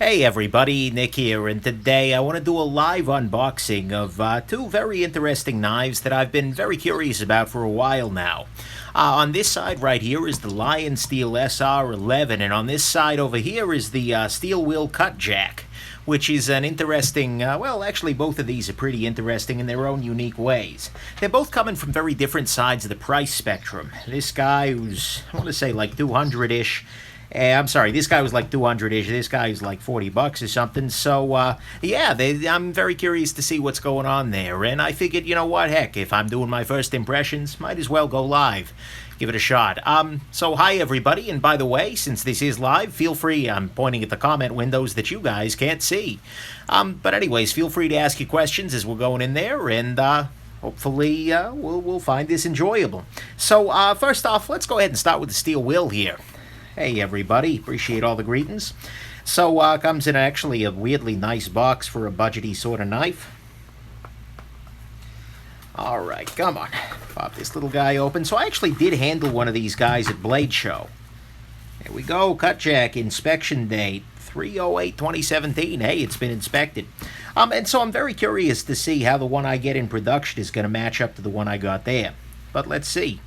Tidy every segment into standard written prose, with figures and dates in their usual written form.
Hey everybody, Nick here, and today I want to do a live unboxing of two very interesting knives that I've been very curious about for a while now. On this side right here is the Lionsteel SR11, and on this side over here is the steel Will Cutjack, which is an interesting, well, actually both of these are pretty interesting in their own unique ways. They're both coming from very different sides of the price spectrum. This guy who's, I want to say like 200-ish, I'm sorry, this guy was like 200-ish, this guy's like 40 bucks or something, so, yeah, I'm very curious to see what's going on there, and I figured, you know what, heck, if I'm doing my first impressions, might as well go live. Give it a shot. So hi everybody, and by the way, since this is live, feel free, I'm pointing at the comment windows that you guys can't see. But anyways, feel free to ask your questions as we're going in there, and, hopefully, we'll find this enjoyable. So, first off, let's go ahead and start with the steel Will here. Hey everybody, appreciate all the greetings. So comes in actually a weirdly nice box for a budgety sort of knife. Alright, come on, pop this little guy open. So I actually did handle one of these guys at Blade Show. Here we go, Cutjack, inspection date 3/08/2017. Hey, it's been inspected. And so I'm very curious to see how the one I get in production is going to match up to the one I got there. But let's see.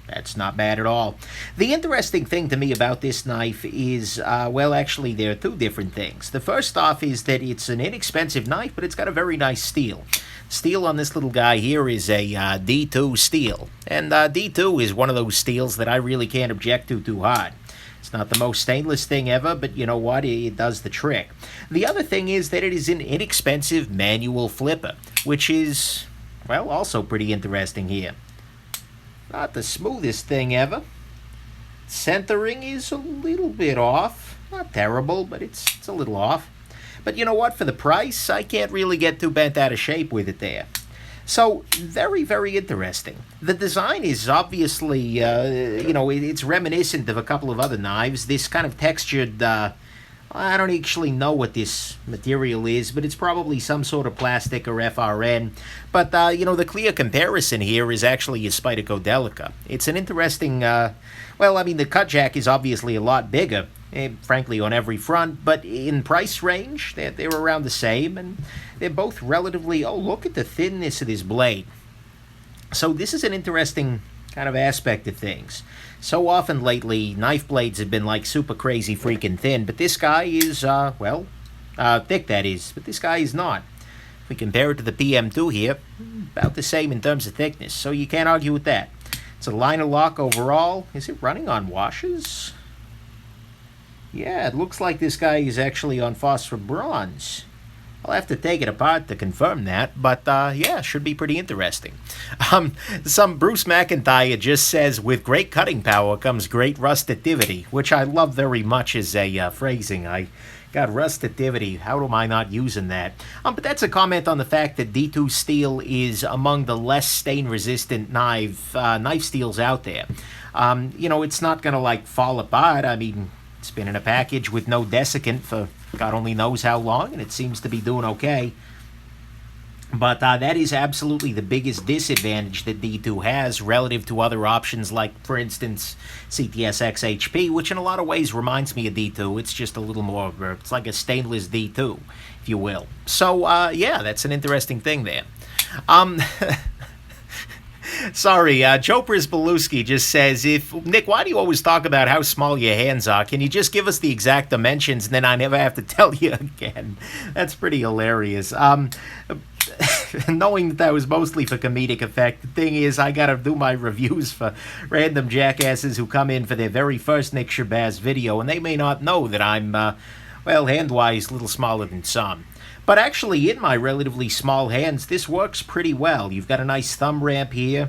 That's not bad at all. The interesting thing to me about this knife is, well, actually, there are two different things. The first off is that it's an inexpensive knife, but it's got a very nice steel. Steel on this little guy here is a D2 steel. And D2 is one of those steels that I really can't object to too hard. It's not the most stainless thing ever, but you know what? It does the trick. The other thing is that it is an inexpensive manual flipper, which is, well, also pretty interesting here. Not the smoothest thing ever. Centering is a little bit off. Not terrible, but it's a little off. But you know what? For the price, I can't really get too bent out of shape with it there. So, very, very interesting. The design is obviously, you know, it's reminiscent of a couple of other knives. This kind of textured, I don't actually know what this material is, but it's probably some sort of plastic or FRN. But, you know, the clear comparison here is actually a Spyderco Delica. It's an interesting, well, I mean, the Cutjack is obviously a lot bigger, frankly, on every front, but in price range, they're around the same, and they're both relatively, oh, look at the thinness of this blade. So this is an interesting kind of aspect of things. So often lately, knife blades have been like super crazy freaking thin, but this guy is, well, thick that is, but this guy is not. If we compare it to the PM2 here, about the same in terms of thickness, so you can't argue with that. It's a liner lock overall. Is it running on washers? Yeah, it looks like this guy is actually on phosphor bronze. I'll have to take it apart to confirm that, but yeah, should be pretty interesting. Some Bruce McIntyre just says, with great cutting power comes great rustitivity, which I love very much as a phrasing. I got rustitivity, how am I not using that? But that's a comment on the fact that D2 steel is among the less stain-resistant knife steels out there. You know, it's not going to like fall apart. I mean, it's been in a package with no desiccant for God only knows how long, and it seems to be doing okay. But that is absolutely the biggest disadvantage that D2 has relative to other options like, for instance, CTS XHP, which in a lot of ways reminds me of D2. It's just a little more, it's like a stainless D2, if you will. So, yeah, that's an interesting thing there. Sorry, Chopras Beluski just says, Nick, why do you always talk about how small your hands are? Can you just give us the exact dimensions and then I never have to tell you again? That's pretty hilarious. Knowing that was mostly for comedic effect, the thing is, I gotta do my reviews for random jackasses who come in for their very first Nick Shabazz video, and they may not know that I'm, well, hand-wise, a little smaller than some. But actually, in my relatively small hands, this works pretty well. You've got a nice thumb ramp here.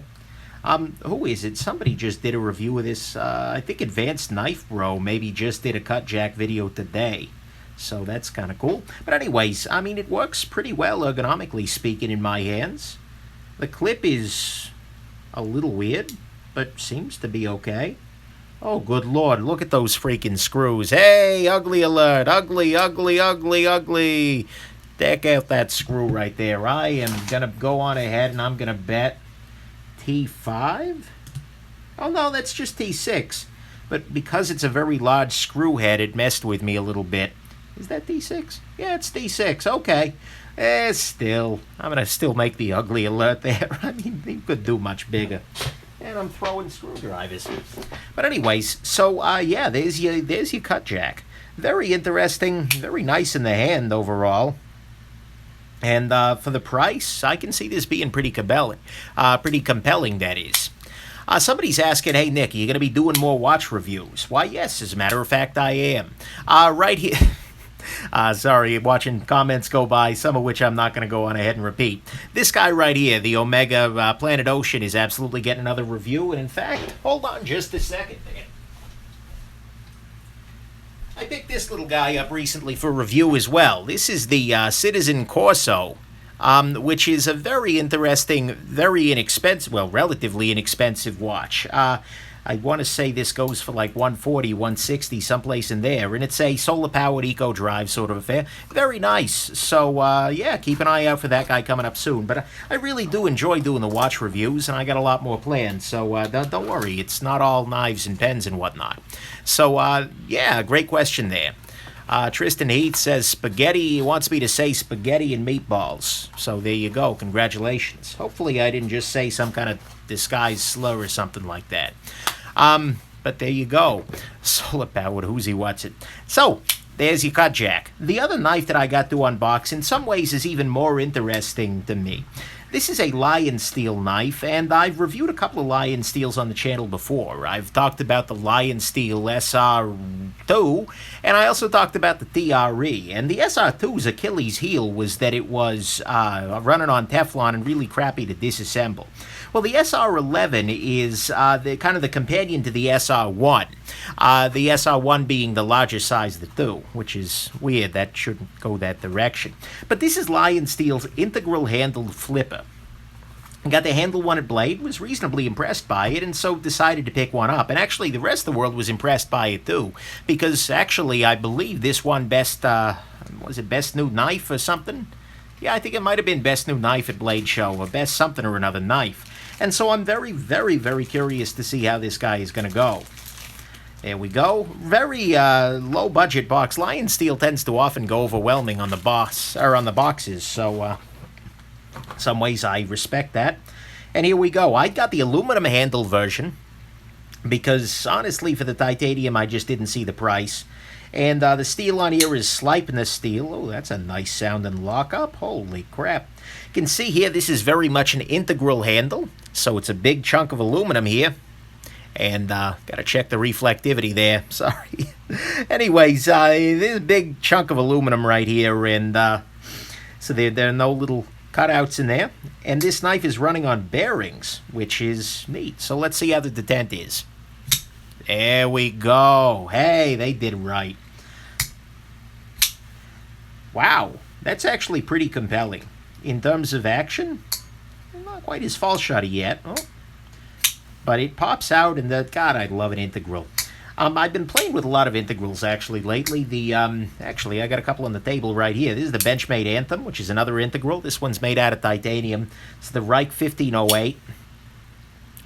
Who is it? Somebody just did a review of this. I think Advanced Knife Bro maybe just did a Cutjack video today. So that's kind of cool. But anyways, I mean, it works pretty well, ergonomically speaking, in my hands. The clip is a little weird, but seems to be okay. Oh, good Lord, look at those freaking screws. Hey, ugly alert. Ugly, ugly, ugly, ugly. Take out that screw right there. I am going to go on ahead and I'm going to bet T5? Oh, no, that's just T6. But because it's a very large screw head, it messed with me a little bit. Is that D6? Yeah, it's D6. Okay. Still, I'm going to still make the ugly alert there. I mean, you could do much bigger. And I'm throwing screwdrivers. But anyways, so, yeah, there's your Cutjack. Very interesting, very nice in the hand overall. And for the price, I can see this being pretty compelling. That is. Somebody's asking, hey, Nick, are you going to be doing more watch reviews? Why, yes, as a matter of fact, I am. Right here. Sorry, watching comments go by, some of which I'm not going to go on ahead and repeat. This guy right here, the Omega Planet Ocean, is absolutely getting another review. And in fact, hold on just a second, man. I picked this little guy up recently for review as well. This is the Citizen Corso, which is a very interesting, very inexpensive, well, relatively inexpensive watch. I want to say this goes for like 140, 160, someplace in there. And it's a solar-powered eco-drive sort of affair. Very nice. So, yeah, keep an eye out for that guy coming up soon. But I really do enjoy doing the watch reviews, and I got a lot more planned. So, don't worry. It's not all knives and pens and whatnot. So, yeah, great question there. Tristan Heath says spaghetti. He wants me to say spaghetti and meatballs. So there you go. Congratulations. Hopefully I didn't just say some kind of disguised slur or something like that. But there you go. Solar powered who's he what's it. So there's your Cutjack. The other knife that I got to unbox in some ways is even more interesting to me. This is a Lionsteel knife, and I've reviewed a couple of Lionsteels on the channel before. I've talked about the Lionsteel SR2, and I also talked about the TRE. And the SR2's Achilles heel was that it was running on Teflon and really crappy to disassemble. Well, the SR11 is the kind of the companion to the SR1. The SR1 being the larger size of the two, which is weird. That shouldn't go that direction. But this is Lionsteel's integral handled flipper. Got the handle one at Blade, was reasonably impressed by it, and so decided to pick one up. And actually, the rest of the world was impressed by it too, because actually, I believe this won best, was it Best New Knife or something? Yeah, I think it might have been Best New Knife at Blade Show, or Best something or another knife. And so I'm very, very, very curious to see how this guy is going to go. There we go. Very low budget box. Lionsteel tends to often go overwhelming on the boxes, so some ways I respect that. And here we go. I got the aluminum handle version because honestly for the titanium I just didn't see the price. And the steel on here is Sleipner steel. Oh, that's a nice sounding lockup. Holy crap. You can see here this is very much an integral handle. So it's a big chunk of aluminum here. And got to check the reflectivity there. Sorry. Anyways, this is a big chunk of aluminum right here. And so there are no little cutouts in there. And this knife is running on bearings, which is neat. So let's see how the detent is. There we go. Hey, they did right. Wow, that's actually pretty compelling. In terms of action, not quite as false shotty yet. Oh. But it pops out, and God, I love an integral. I've been playing with a lot of integrals, actually, lately. Actually, I got a couple on the table right here. This is the Benchmade Anthem, which is another integral. This one's made out of titanium. It's the Reich 1508,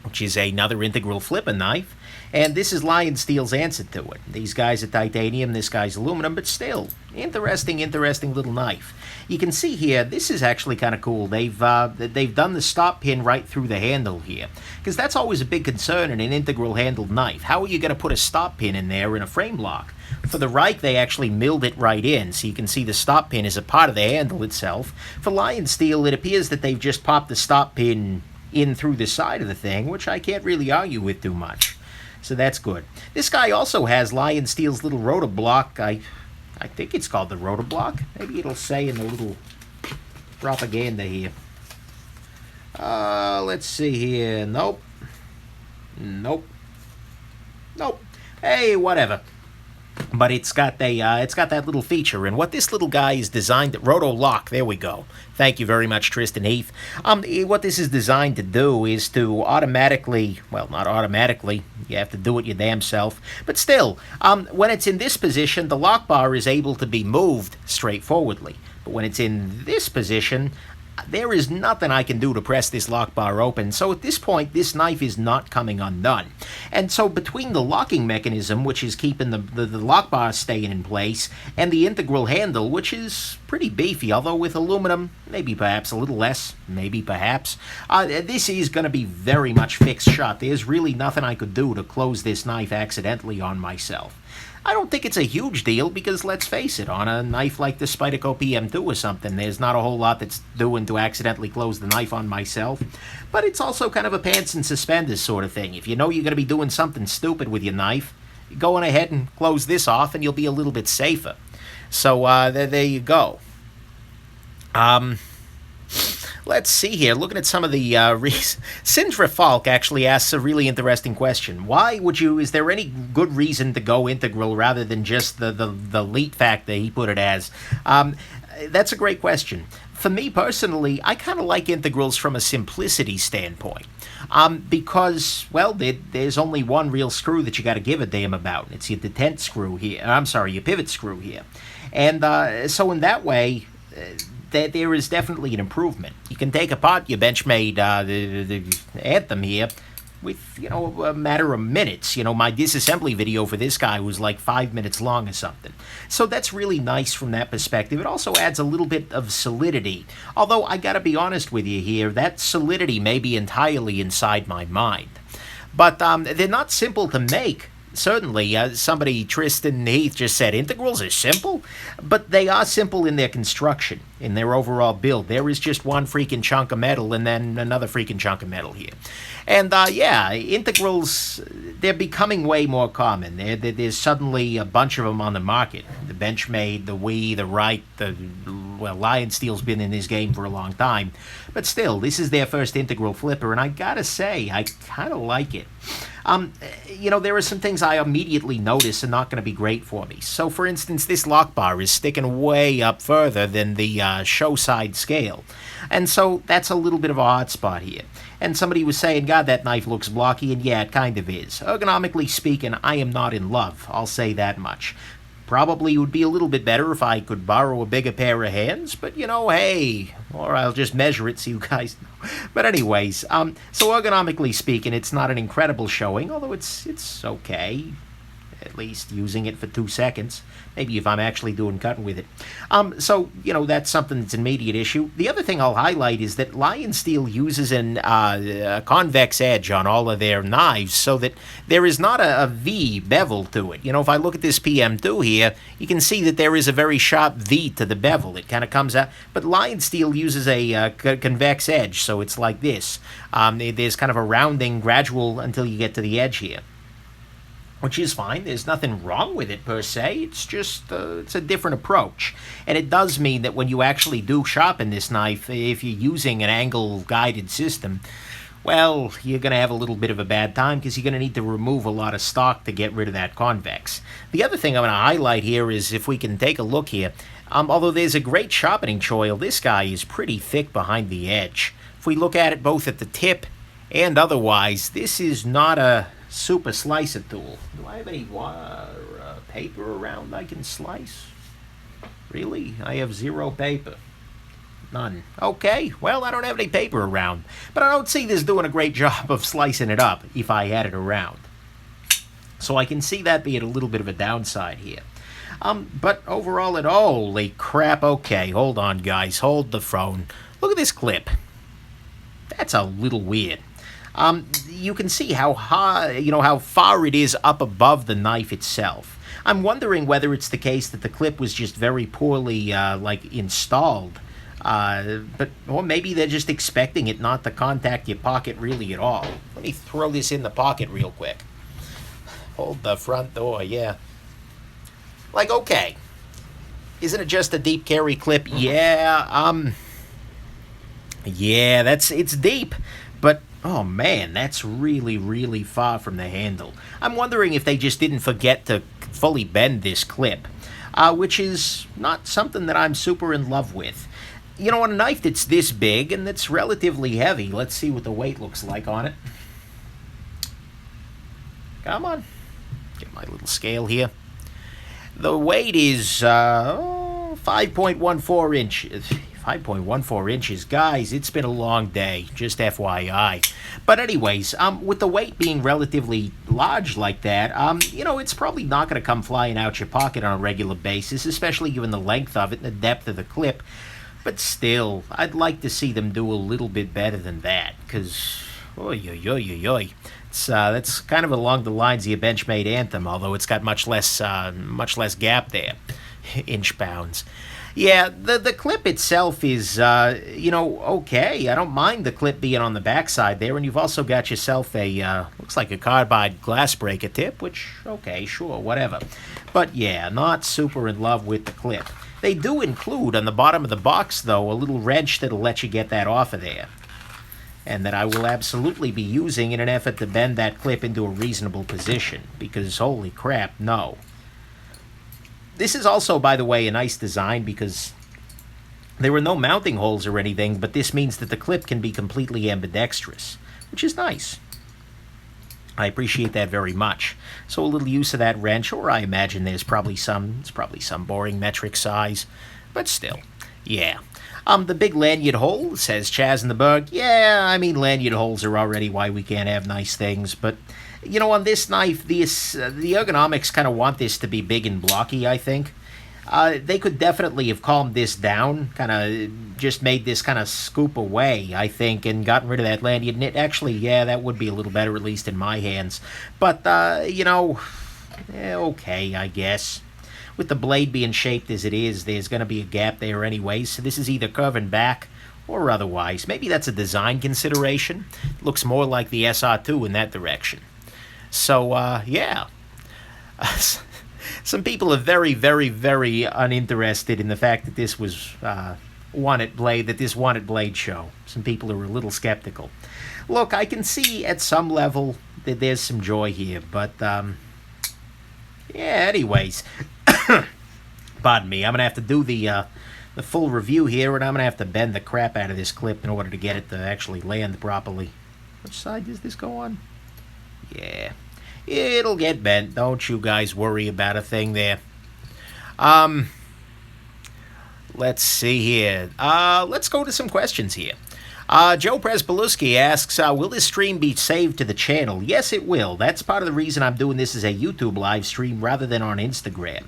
which is another integral flipper knife. And this is Lionsteel's answer to it. These guys are titanium, this guy's aluminum, but still, interesting little knife. You can see here, this is actually kind of cool. They've done the stop pin right through the handle here, because that's always a big concern in an integral handled knife. How are you going to put a stop pin in there in a frame lock? For the Reich, they actually milled it right in, so you can see the stop pin is a part of the handle itself. For Lionsteel, it appears that they've just popped the stop pin in through the side of the thing, which I can't really argue with too much. So that's good. This guy also has Lionsteel's little rotor block. I think it's called the rotor block. Maybe it'll say in the little propaganda here. Let's see here. Nope. Hey, whatever. But it's got that little feature, and what this little guy is designed to roto lock. There we go. Thank you very much, Tristan Heath. What this is designed to do is to automatically, well, not automatically. You have to do it your damn self. But still, when it's in this position, the lock bar is able to be moved straightforwardly. But when it's in this position, there is nothing I can do to press this lock bar open, so at this point, this knife is not coming undone. And so between the locking mechanism, which is keeping the lock bar staying in place, and the integral handle, which is pretty beefy, although with aluminum, maybe perhaps a little less, maybe perhaps, this is going to be very much fixed shut. There's really nothing I could do to close this knife accidentally on myself. I don't think it's a huge deal because, let's face it, on a knife like the Spyderco PM2 or something, there's not a whole lot that's doing to accidentally close the knife on myself. But it's also kind of a pants and suspenders sort of thing. If you know you're going to be doing something stupid with your knife, go on ahead and close this off and you'll be a little bit safer. So there you go. Let's see here. Looking at some of the Sindra Falk actually asks a really interesting question. Why would you? Is there any good reason to go integral rather than just the lead factor he put it as? That's a great question. For me personally, I kind of like integrals from a simplicity standpoint. Because, well, there's only one real screw that you got to give a damn about. It's your detent screw here. I'm sorry, your pivot screw here. And so in that way, there is definitely an improvement. You can take apart your Benchmade the Anthem here with, a matter of minutes. My disassembly video for this guy was like 5 minutes long or something. So that's really nice from that perspective. It also adds a little bit of solidity. Although, I gotta be honest with you here, that solidity may be entirely inside my mind. But they're not simple to make. Certainly, somebody, Tristan Heath, just said integrals are simple, but they are simple in their construction, in their overall build. There is just one freaking chunk of metal and then another freaking chunk of metal here. And yeah, integrals, they're becoming way more common. There's suddenly a bunch of them on the market. The Benchmade, the Wii, the Wright, well, Lionsteel's been in this game for a long time. But still, this is their first integral flipper, and I gotta say, I kind of like it. There are some things I immediately notice are not going to be great for me. So, for instance, this lock bar is sticking way up further than the show side scale. And so that's a little bit of a hot spot here. And somebody was saying, God, that knife looks blocky, and yeah, it kind of is. Ergonomically speaking, I am not in love. I'll say that much. Probably would be a little bit better if I could borrow a bigger pair of hands, but hey, or I'll just measure it so you guys know. But anyways, so ergonomically speaking, it's not an incredible showing, although it's okay, at least using it for 2 seconds. Maybe if I'm actually doing cutting with it. So, that's something that's an immediate issue. The other thing I'll highlight is that Lionsteel uses a convex edge on all of their knives so that there is not a V bevel to it. If I look at this PM2 here, you can see that there is a very sharp V to the bevel. It kind of comes out. But Lionsteel uses a convex edge, so it's like this. There's kind of a rounding gradual until you get to the edge here. Which is fine. There's nothing wrong with it per se. It's just it's a different approach. And it does mean that when you actually do sharpen this knife, if you're using an angle-guided system, well, you're going to have a little bit of a bad time because you're going to need to remove a lot of stock to get rid of that convex. The other thing I'm going to highlight here is if we can take a look here, although there's a great sharpening choil, this guy is pretty thick behind the edge. If we look at it both at the tip and otherwise, this is not a super slicer tool. Do I have any paper around I can slice? Really? I have 0 paper. None. Okay, well, I don't have any paper around. But I don't see this doing a great job of slicing it up if I had it around. So I can see that being a little bit of a downside here. But overall, holy crap. Okay, hold on, guys. Hold the phone. Look at this clip. That's a little weird. You can see how high, how far it is up above the knife itself. I'm wondering whether it's the case that the clip was just very poorly, installed. Or maybe they're just expecting it not to contact your pocket really at all. Let me throw this in the pocket real quick. Hold the front door, yeah. Okay. Isn't it just a deep carry clip? Yeah, yeah, it's deep, but oh man, that's really, really far from the handle. I'm wondering if they just didn't forget to fully bend this clip, which is not something that I'm super in love with. On a knife that's this big and that's relatively heavy, let's see what the weight looks like on it. Come on, get my little scale here. The weight is 5.14 inches. 5.14 inches. Guys, it's been a long day, just FYI. But anyways, with the weight being relatively large like that, you know, it's probably not going to come flying out your pocket on a regular basis, especially given the length of it and the depth of the clip. But still, I'd like to see them do a little bit better than that, because, that's kind of along the lines of your Benchmade Anthem, although it's got much less gap there, inch pounds. Yeah, the clip itself is, you know, okay. I don't mind the clip being on the backside there, and you've also got yourself a, looks like a carbide glass breaker tip, which, okay, sure, whatever. But yeah, not super in love with the clip. They do include on the bottom of the box, though, a little wrench that'll let you get that off of there, and that I will absolutely be using in an effort to bend that clip into a reasonable position, because holy crap, no. This is also, by the way, a nice design because there were no mounting holes or anything, but this means that the clip can be completely ambidextrous, which is nice. I appreciate that very much. So a little use of that wrench, or I imagine it's probably some boring metric size, but still, yeah. The big lanyard hole, says Chaz in the Berg. Yeah, I mean, lanyard holes are already why we can't have nice things, but you know, on this knife, the ergonomics kind of want this to be big and blocky, I think. They could definitely have calmed this down, kind of just made this kind of scoop away, I think, and gotten rid of that lanyard. And it actually, yeah, that would be a little better, at least in my hands. But, you know, okay, I guess. With the blade being shaped as it is, there's going to be a gap there anyway, so this is either curving back or otherwise. Maybe that's a design consideration. It looks more like the SR2 in that direction. So, yeah. Some people are very, very, very uninterested in the fact that this was wanted blade show. Some people are a little skeptical. Look, I can see at some level that there's some joy here, but yeah. Anyways, pardon me. I'm gonna have to do the full review here, and I'm gonna have to bend the crap out of this clip in order to get it to actually land properly. Which side does this go on? Yeah, it'll get bent. Don't you guys worry about a thing there. Let's see here. Let's go to some questions here. Joe Presbeluski asks, will this stream be saved to the channel? Yes, it will. That's part of the reason I'm doing this as a YouTube live stream rather than on Instagram.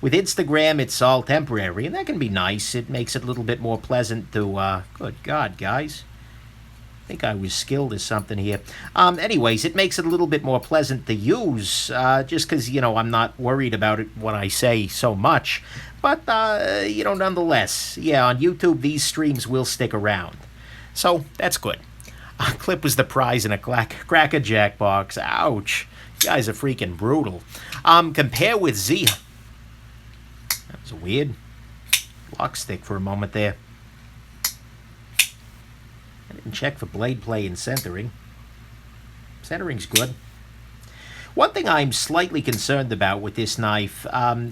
With Instagram, it's all temporary, and that can be nice. It makes it a little bit more pleasant to, good God, guys. I think I was skilled as something here. Anyways, it makes it a little bit more pleasant to use, just because, you know, I'm not worried about it when I say so much. But, you know, nonetheless, yeah, on YouTube, these streams will stick around. So, that's good. Clip was the prize in a Cracker Jack box. Ouch. You guys are freaking brutal. Compare with Z. That was weird. Lock stick for a moment there. I didn't check for blade play and centering. Centering's good. One thing I'm slightly concerned about with this knife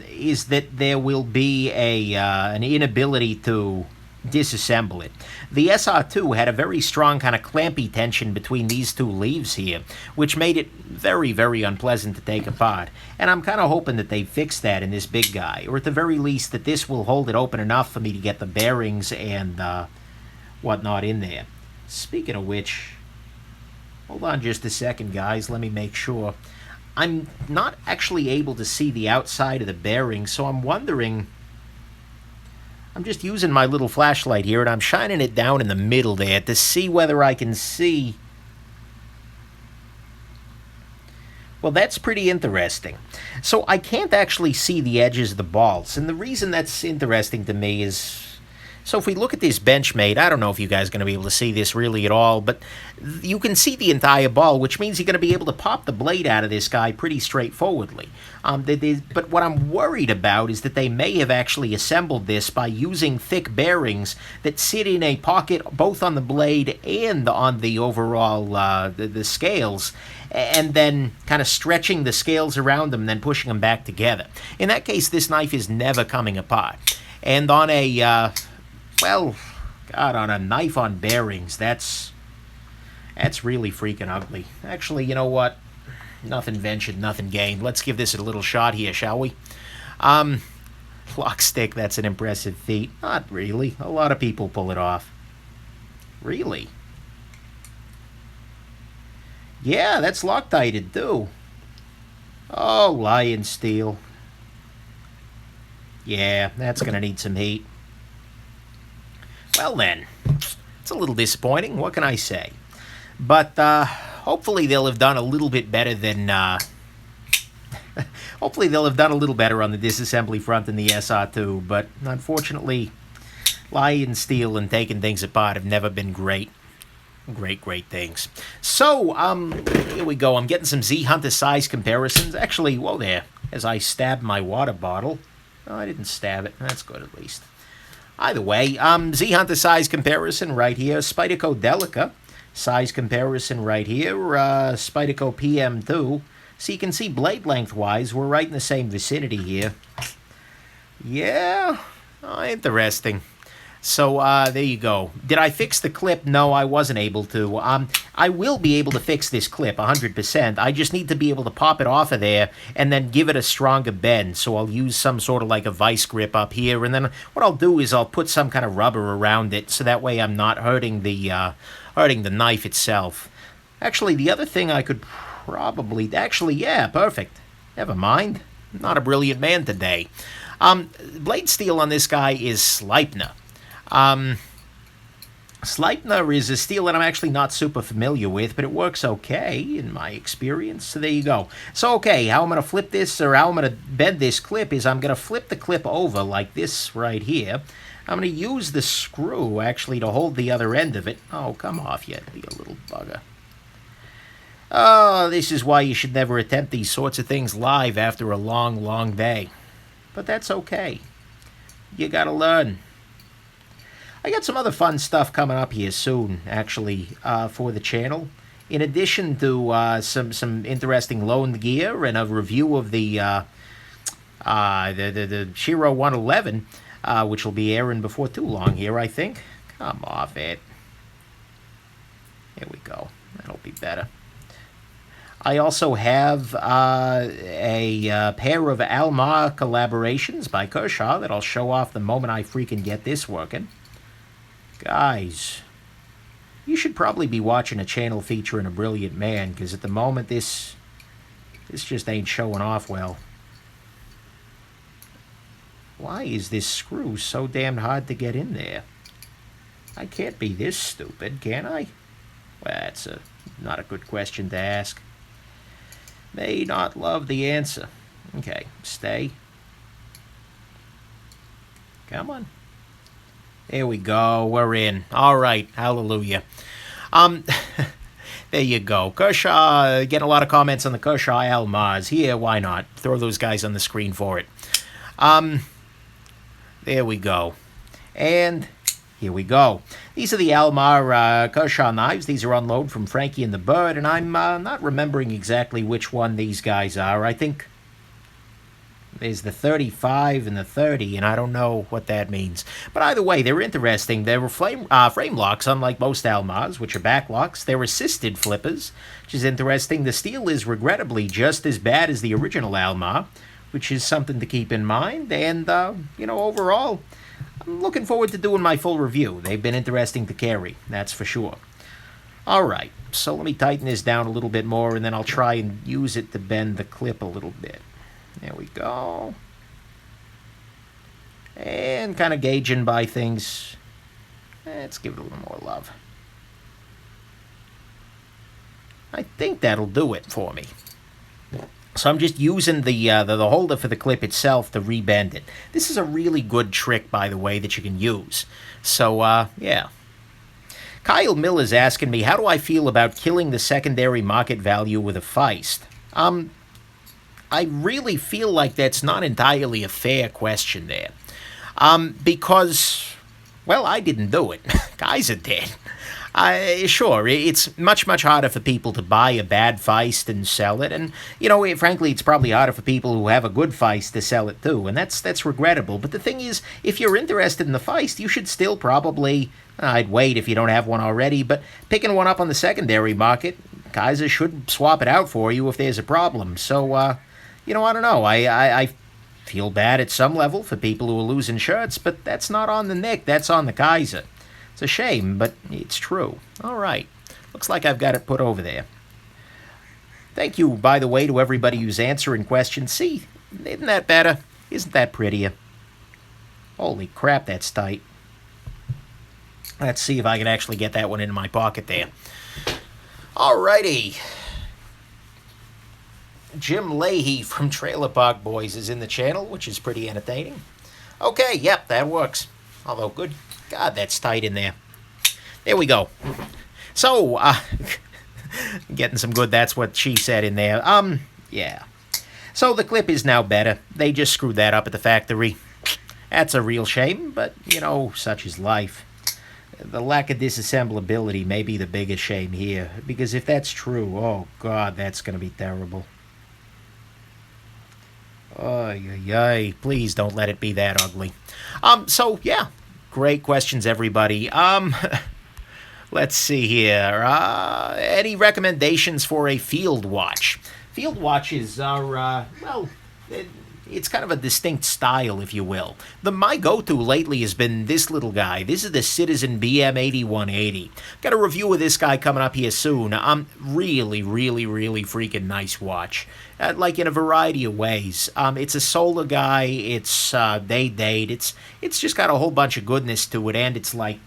is that there will be an inability to disassemble it. The SR2 had a very strong kind of clampy tension between these two leaves here, which made it very, very unpleasant to take apart. And I'm kind of hoping that they fix that in this big guy, or at the very least that this will hold it open enough for me to get the bearings and whatnot in there. Speaking of which, hold on just a second, guys. Let me make sure. I'm not actually able to see the outside of the bearings, so I'm wondering. I'm just using my little flashlight here, and I'm shining it down in the middle there to see whether I can see. Well, that's pretty interesting. So I can't actually see the edges of the balls, and the reason that's interesting to me is, so if we look at this Benchmade, I don't know if you guys are going to be able to see this really at all, but you can see the entire ball, which means you're going to be able to pop the blade out of this guy pretty straightforwardly. But what I'm worried about is that they may have actually assembled this by using thick bearings that sit in a pocket both on the blade and on the overall the scales, and then kind of stretching the scales around them and then pushing them back together. In that case, this knife is never coming apart. And on a well, God, on a knife on bearings, that's really freaking ugly. Actually, you know what? Nothing ventured, nothing gained. Let's give this a little shot here, shall we? Lock stick, that's an impressive feat. Not really. A lot of people pull it off. Really? Yeah, that's Loctited too. Oh, Lionsteel. Yeah, that's going to need some heat. Well then, it's a little disappointing. What can I say? But hopefully they'll have done a little bit better than... hopefully they'll have done a little better on the disassembly front than the SR2. But unfortunately, Lionsteel and taking things apart have never been great. Great things. So, here we go. I'm getting some Z Hunter size comparisons. Actually, whoa there, as I stab my water bottle. Oh, I didn't stab it. That's good at least. Either way, Z Hunter size comparison right here. Spyderco Delica size comparison right here. Spyderco PM2. So you can see blade length-wise, we're right in the same vicinity here. Yeah, interesting. So, there you go. Did I fix the clip? No, I wasn't able to. I will be able to fix this clip 100%. I just need to be able to pop it off of there and then give it a stronger bend. So I'll use some sort of like a vice grip up here. And then what I'll do is I'll put some kind of rubber around it so that way I'm not hurting the knife itself. Actually, the other thing I could probably... Actually, yeah, perfect. Never mind. I'm not a brilliant man today. Blade steel on this guy is Sleipner. Sleipner is a steel that I'm actually not super familiar with, but it works okay in my experience. So there you go. So, okay, how I'm going to flip this, or how I'm going to bend this clip is I'm going to flip the clip over like this right here. I'm going to use the screw, actually, to hold the other end of it. Oh, come off, you little bugger. Oh, this is why you should never attempt these sorts of things live after a long day. But that's okay. You got to learn. I got some other fun stuff coming up here soon, actually, for the channel. In addition to some interesting loaned gear and a review of the Shiro 111, which will be airing before too long here, I think. Come off it. Here we go. That'll be better. I also have a pair of Al-Mar collaborations by Kershaw that I'll show off the moment I freaking get this working. Guys, you should probably be watching a channel featuring a brilliant man, because at the moment this just ain't showing off well. Why is this screw so damn hard to get in there? I can't be this stupid, can I? Well, that's not a good question to ask. May not love the answer. Okay, stay. Come on. There we go. We're in. All right. Hallelujah. There you go. Kershaw, getting a lot of comments on the Kershaw Al-Mars. Here, why not? Throw those guys on the screen for it. There we go. And here we go. These are the Al-Mar Kershaw knives. These are on load from Frankie and the Bird, and I'm not remembering exactly which one these guys are. I think there's the 35 and the 30, and I don't know what that means. But either way, they're interesting. They were frame locks, unlike most Al-Mars, which are back locks. They're assisted flippers, which is interesting. The steel is regrettably just as bad as the original Al-Mar, which is something to keep in mind. And, overall, I'm looking forward to doing my full review. They've been interesting to carry, that's for sure. All right, so let me tighten this down a little bit more, and then I'll try and use it to bend the clip a little bit. There we go. And kind of gauging by things. Let's give it a little more love. I think that'll do it for me. So I'm just using the holder for the clip itself to rebend it. This is a really good trick, by the way, that you can use. So, yeah. Kyle Miller's asking me, how do I feel about killing the secondary market value with a Feist? I really feel like that's not entirely a fair question there. Because, well, I didn't do it. Kizer did. Sure, it's much harder for people to buy a bad Feist and sell it. And, frankly, it's probably harder for people who have a good Feist to sell it too. And that's regrettable. But the thing is, if you're interested in the Feist, you should still probably... I'd wait if you don't have one already, but picking one up on the secondary market, Kizer should swap it out for you if there's a problem. So, I don't know. Feel bad at some level for people who are losing shirts, but that's not on the Nick, that's on the Kizer. It's a shame, but it's true. All right. Looks like I've got it put over there. Thank you, by the way, to everybody who's answering questions. See, isn't that better? Isn't that prettier? Holy crap, that's tight. Let's see if I can actually get that one in my pocket there. Alrighty. Jim Leahy from Trailer Park Boys is in the channel, which is pretty entertaining. Okay, yep, that works. Although, good God, that's tight in there. There we go. So, getting some good "that's what she said" in there. Yeah. So the clip is now better. They just screwed that up at the factory. That's a real shame, but, you know, such is life. The lack of disassemblability may be the biggest shame here, because if that's true, oh God, that's going to be terrible. Ay, please don't let it be that ugly. So, yeah, great questions, everybody. Let's see here. Any recommendations for a field watch? Field watches are, well, it's kind of a distinct style, if you will. My go-to lately has been this little guy. This is the Citizen BM8180. Got a review of this guy coming up here soon. Really freaking nice watch. Like in a variety of ways. It's a solar guy. It's date. It's just got a whole bunch of goodness to it, and it's like,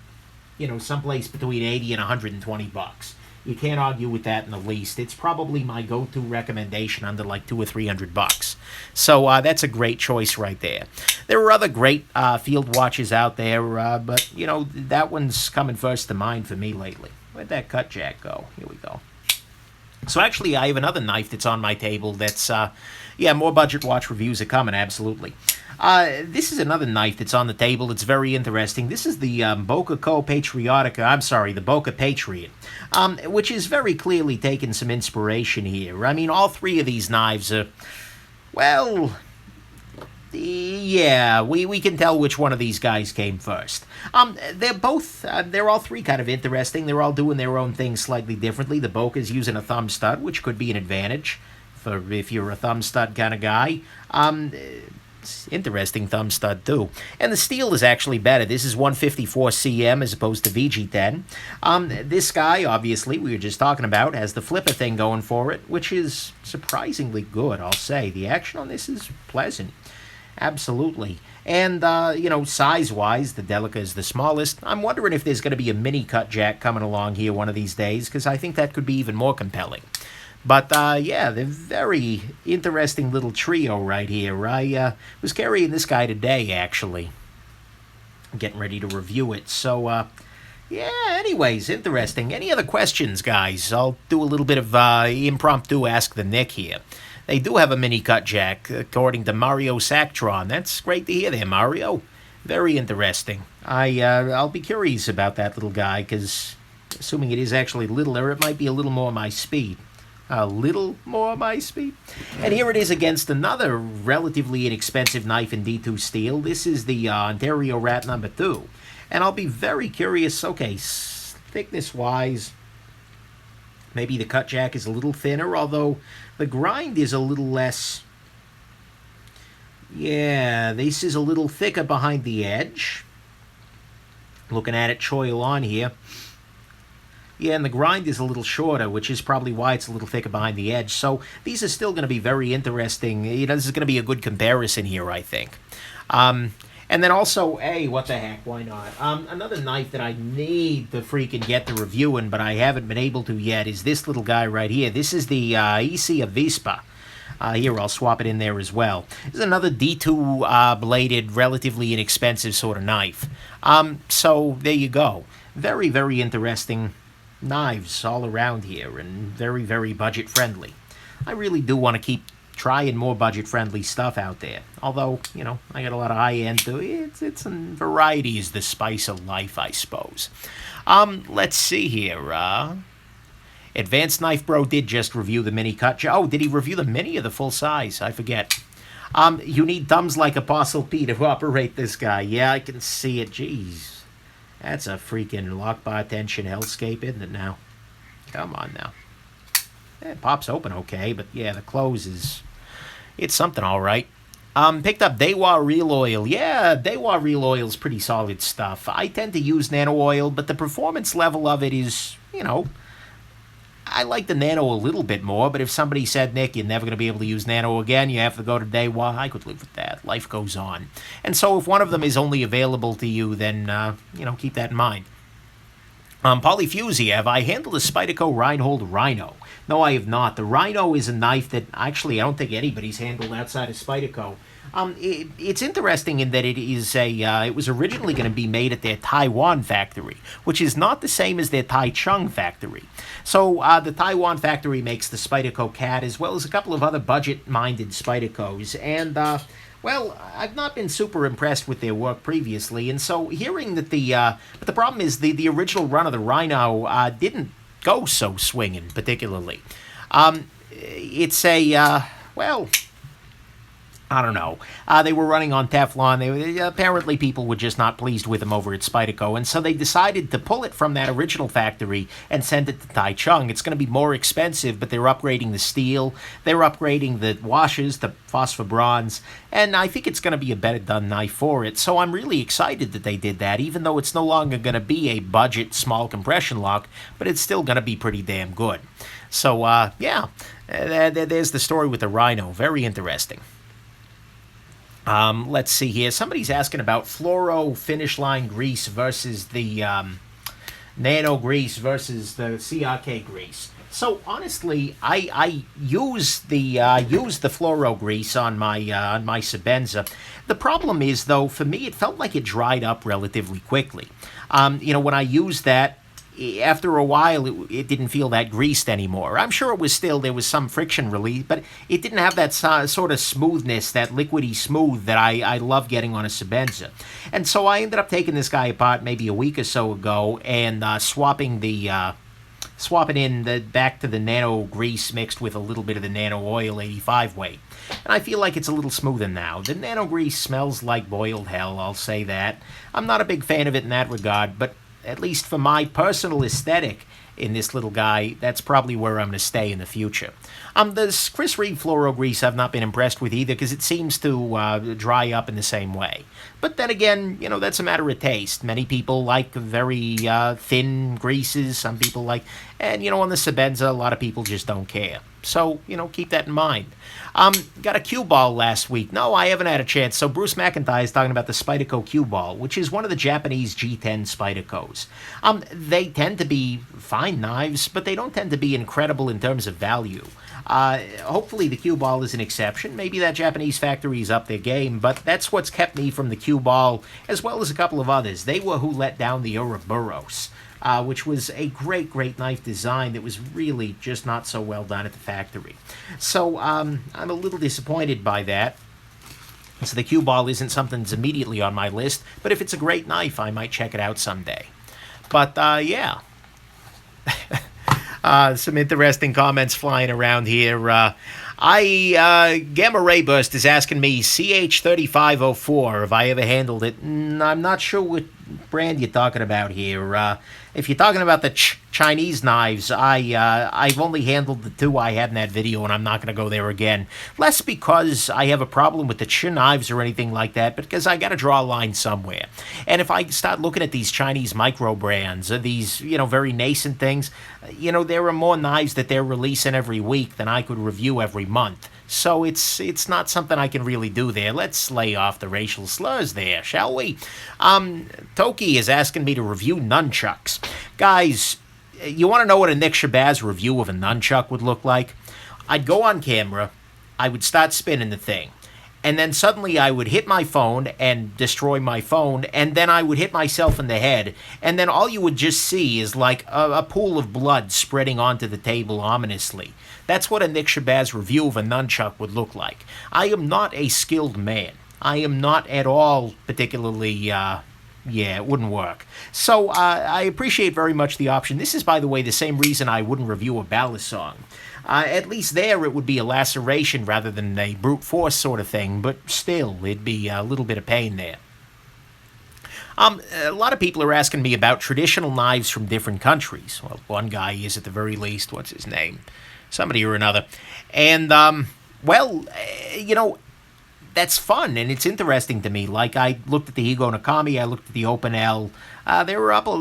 you know, someplace between 80 and 120 bucks. You can't argue with that in the least. It's probably my go-to recommendation under like $200 or $300. So that's a great choice right there. There are other great field watches out there, but you know, that one's coming first to mind for me lately. Where'd that Cutjack go? Here we go. So actually, I have another knife that's on my table that's, yeah, more budget watch reviews are coming, absolutely. This is another knife that's on the table. It's very interesting. This is the Böker Patriotica. I'm sorry, the Böker Patriot, which is very clearly taking some inspiration here. I mean, all three of these knives are, well, yeah, we can tell which one of these guys came first. They're all three kind of interesting. They're all doing their own thing slightly differently. The Böker's using a thumb stud, which could be an advantage for if you're a thumb stud kind of guy. Interesting thumb stud too. And the steel is actually better. This is 154 cm as opposed to VG10. This guy, obviously, we were just talking about, has the flipper thing going for it, which is surprisingly good, I'll say. The action on this is pleasant. Absolutely. And, you know, size-wise, the Delica is the smallest. I'm wondering if there's going to be a mini Cutjack coming along here one of these days, because I think that could be even more compelling. But, yeah, they're very interesting little trio right here. I was carrying this guy today, actually. Getting ready to review it. So, yeah, anyways, interesting. Any other questions, guys? I'll do a little bit of impromptu Ask the Nick here. They do have a mini Cutjack, according to Mario Sactron. That's great to hear there, Mario. Very interesting. I'll be curious about that little guy, because assuming it is actually littler, it might be a little more my speed. A little more my speed. And here it is against another relatively inexpensive knife in D2 steel. This is the Ontario Rat number 2. And I'll be very curious, okay, thickness-wise, maybe the Cutjack is a little thinner, although the grind is a little less. Yeah, this is a little thicker behind the edge. Looking at it choil on here. Yeah, and the grind is a little shorter, which is probably why it's a little thicker behind the edge. So these are still going to be very interesting. You know, this is going to be a good comparison here, I think. And then also, hey, what the heck, why not? Another knife that I need to freaking get to reviewing, but I haven't been able to yet, is this little guy right here. This is the EC Avispa. Here, I'll swap it in there as well. This is another D2 bladed, relatively inexpensive sort of knife. So there you go. Very, very interesting knives all around here, and very, very budget friendly. I really do want to keep trying more budget friendly stuff out there. Although, you know, I got a lot of high end too. It's in variety is the spice of life, I suppose. Let's see here. Advanced Knife Bro did just review the mini Cutjack. Oh, did he review the mini or the full size? I forget. You need thumbs like Apostle P to operate this guy. Yeah, I can see it. Jeez. That's a freaking lock bar tension hellscape, isn't it now? Come on now. It pops open okay, but yeah, the close is... It's something all right. Picked up Dewa Real Oil. Yeah, Dewa Real Oil is pretty solid stuff. I tend to use Nano Oil, but the performance level of it is, I like the Nano a little bit more, but if somebody said, Nick, you're never going to be able to use Nano again, you have to go to Dewa, I could live with that. Life goes on. And so if one of them is only available to you, then, keep that in mind. Polyfusi, have I handled a Spyderco Reinhold Rhino? No, I have not. The Rhino is a knife that actually I don't think anybody's handled outside of Spyderco. It's interesting in that it was originally going to be made at their Taiwan factory, which is not the same as their Taichung factory. So the Taiwan factory makes the Spyderco Cat as well as a couple of other budget-minded Spydercos, and well, I've not been super impressed with their work previously, and so hearing that but the problem is the original run of the Rhino didn't go so swinging particularly. It's well, I don't know. They were running on Teflon. Apparently people were just not pleased with them over at Spyderco, and so they decided to pull it from that original factory and send it to Taichung. It's going to be more expensive, but they're upgrading the steel. They're upgrading the washes, the phosphor bronze, and I think it's going to be a better done knife for it. So I'm really excited that they did that, even though it's no longer going to be a budget small compression lock, but it's still going to be pretty damn good. So, yeah, there's the story with the Rhino. Very interesting. Let's see here. Somebody's asking about fluoro finish line grease versus the nano grease versus the CRK grease. So honestly, I use the fluoro grease on my Sebenza. The problem is though, for me, it felt like it dried up relatively quickly. When I used that, after a while, it didn't feel that greased anymore. I'm sure there was some friction relief, but it didn't have that sort of smoothness, that liquidy smooth that I love getting on a Sebenza. And so I ended up taking this guy apart maybe a week or so ago and swapping in back to the nano grease mixed with a little bit of the nano oil 85 weight. And I feel like it's a little smoother now. The nano grease smells like boiled hell, I'll say that. I'm not a big fan of it in that regard, but at least for my personal aesthetic in this little guy, that's probably where I'm going to stay in the future. This Chris Reeve fluoro grease I've not been impressed with either because it seems to dry up in the same way. But then again, that's a matter of taste. Many people like very thin greases. Some people like, and on the Sebenza, a lot of people just don't care. So, keep that in mind. Got a Q-Ball last week. No, I haven't had a chance. So Bruce McIntyre is talking about the Spyderco Q-Ball, which is one of the Japanese G10 Spydercos. They tend to be fine knives, but they don't tend to be incredible in terms of value. Hopefully the Q-Ball is an exception. Maybe that Japanese factory is up their game, but that's what's kept me from the Q-Ball, as well as a couple of others. They were who let down the Ouroboros, which was a great, great knife design that was really just not so well done at the factory. So I'm a little disappointed by that. So the Q-Ball isn't something that's immediately on my list, but if it's a great knife, I might check it out someday. But, yeah. Some interesting comments flying around here. Gamma Ray Burst is asking me, CH3504, have I ever handled it? I'm not sure what brand you're talking about here. If you're talking about the Chinese knives, I've only handled the two I had in that video, and I'm not going to go there again. Less because I have a problem with the Chin knives or anything like that, but because I got to draw a line somewhere. And if I start looking at these Chinese micro brands, these very nascent things, there are more knives that they're releasing every week than I could review every month. So it's not something I can really do there. Let's lay off the racial slurs there, shall we? Toki is asking me to review nunchucks. Guys, you want to know what a Nick Shabazz review of a nunchuck would look like? I'd go on camera, I would start spinning the thing, and then suddenly I would hit my phone and destroy my phone, and then I would hit myself in the head, and then all you would just see is like a pool of blood spreading onto the table ominously. That's what a Nick Shabazz review of a nunchuck would look like. I am not a skilled man. I am not at all particularly, it wouldn't work. So I appreciate very much the option. This is, by the way, the same reason I wouldn't review a ballad song. At least there it would be a laceration rather than a brute force sort of thing, but still, it'd be a little bit of pain there. A lot of people are asking me about traditional knives from different countries. Well, one guy is at the very least. What's his name? Somebody or another. And, that's fun, and it's interesting to me. Like, I looked at the Higo Nakami, I looked at the Open L. There were other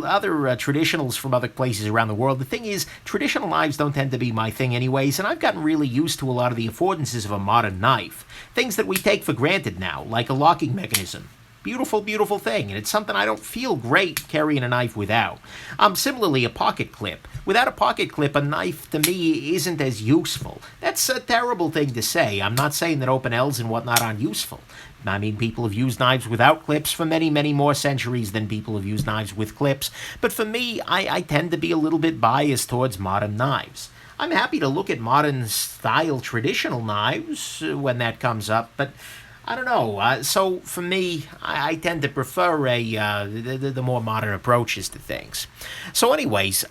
traditionals from other places around the world. The thing is, traditional knives don't tend to be my thing anyways, and I've gotten really used to a lot of the affordances of a modern knife. Things that we take for granted now, like a locking mechanism. Beautiful, beautiful thing, and it's something I don't feel great carrying a knife without. Similarly, a pocket clip. Without a pocket clip, a knife, to me, isn't as useful. That's a terrible thing to say. I'm not saying that open Ls and whatnot aren't useful. I mean, people have used knives without clips for many, many more centuries than people have used knives with clips. But for me, I tend to be a little bit biased towards modern knives. I'm happy to look at modern-style traditional knives when that comes up, but I don't know. So for me, I tend to prefer the more modern approaches to things. So anyways,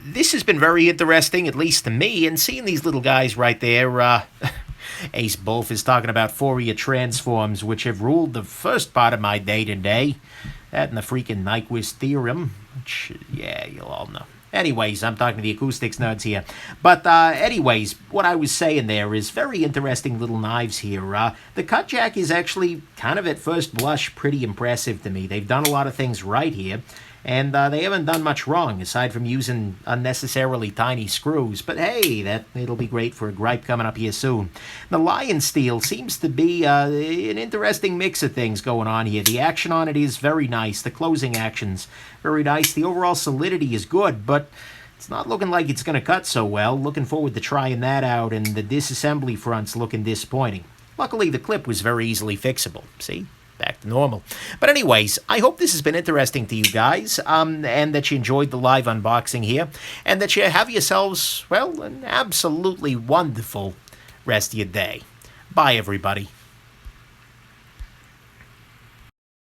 this has been very interesting, at least to me, and seeing these little guys right there. Ace Bulf is talking about Fourier transforms, which have ruled the first part of my day today. That and the freaking Nyquist theorem, which, yeah, you'll all know. Anyways, I'm talking to the acoustics nerds here. But anyways, what I was saying there is very interesting little knives here. The Cutjack is actually kind of at first blush pretty impressive to me. They've done a lot of things right here, and they haven't done much wrong aside from using unnecessarily tiny screws. But hey, it'll be great for a gripe coming up here soon. The Lionsteel seems to be an interesting mix of things going on here. The action on it is very nice. The closing action's very nice. The overall solidity is good, but it's not looking like it's going to cut so well. Looking forward to trying that out, and the disassembly front's looking disappointing. Luckily, the clip was very easily fixable. See? Back to normal. But anyways, I hope this has been interesting to you guys, and that you enjoyed the live unboxing here, and that you have yourselves, well, an absolutely wonderful rest of your day. Bye, everybody.